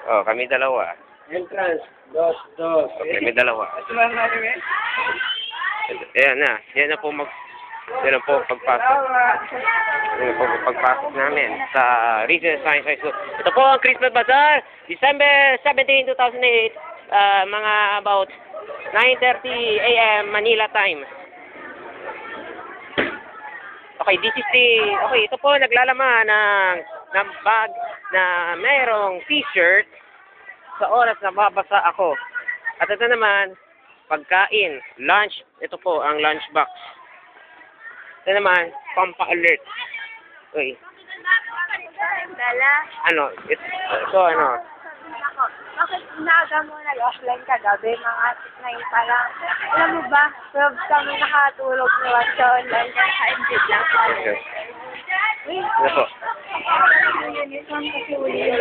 Oh, kami dalawa. Entrance, dos, dos. Okay, kami dalawa. Ito lang natin eh. Ayan na. Yan na po yan na po pagpasok. Yan na po pagpasok namin sa Regional Science High School. Ito po ang Christmas Bazaar, December 17, 2008, mga about 9:30 a.m. Manila time. Okay, okay, ito po naglalaman ng bag na mayroong t-shirt sa oras na babasa ako. At ito naman, pagkain, lunch, ito po ang lunch box. Ito naman, pampa-alert. Uy. Dala. Ano? Ito ano? Bakit inaga mo nag-offline ka gabi, mga 9 pa lang? Alam mo ba, pag kami nakatulog naman sa online, naka-exit lang. Okay. Uy, Ano po? uniform kasi uli yung